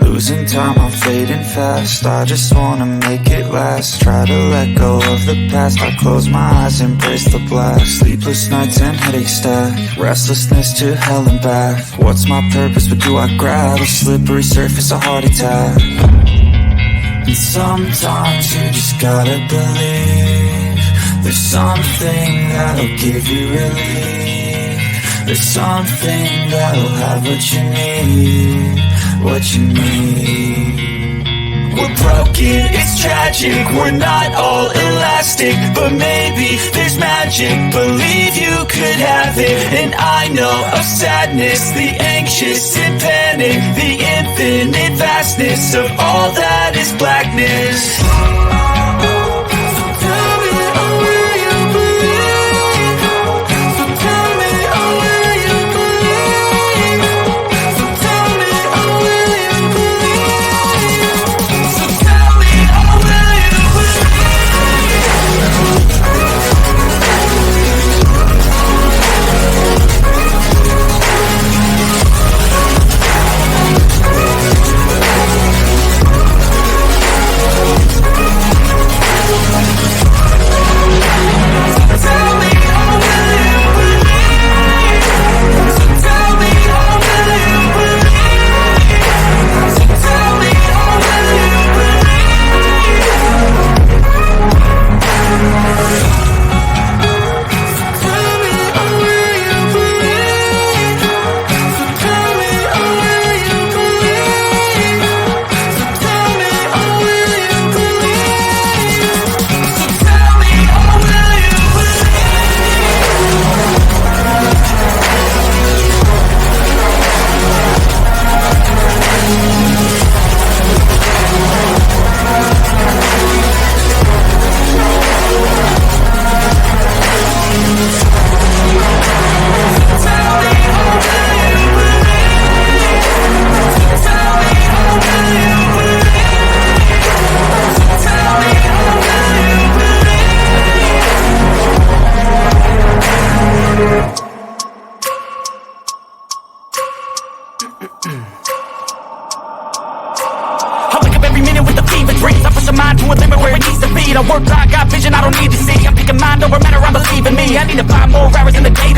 Losing time, I'm fading fast. I just wanna make it last. Try to let go of the past. I close my eyes, embrace the blast. Sleepless nights and headaches stack. Restlessness to hell and back. What's my purpose, what do I grab? A slippery surface, a heart attack. And sometimes you just gotta believe there's something that'll give you relief. There's something that'll have what you need, what you need. We're broken, it's tragic, we're not all elastic, but maybe there's magic, believe you could have it. And I know of sadness, the anxious and panic, the infinite vastness of all that is blackness. I work hard, got vision I don't need to see. I'm picking mind over matter, I'm believing me. I need to find more hours in the day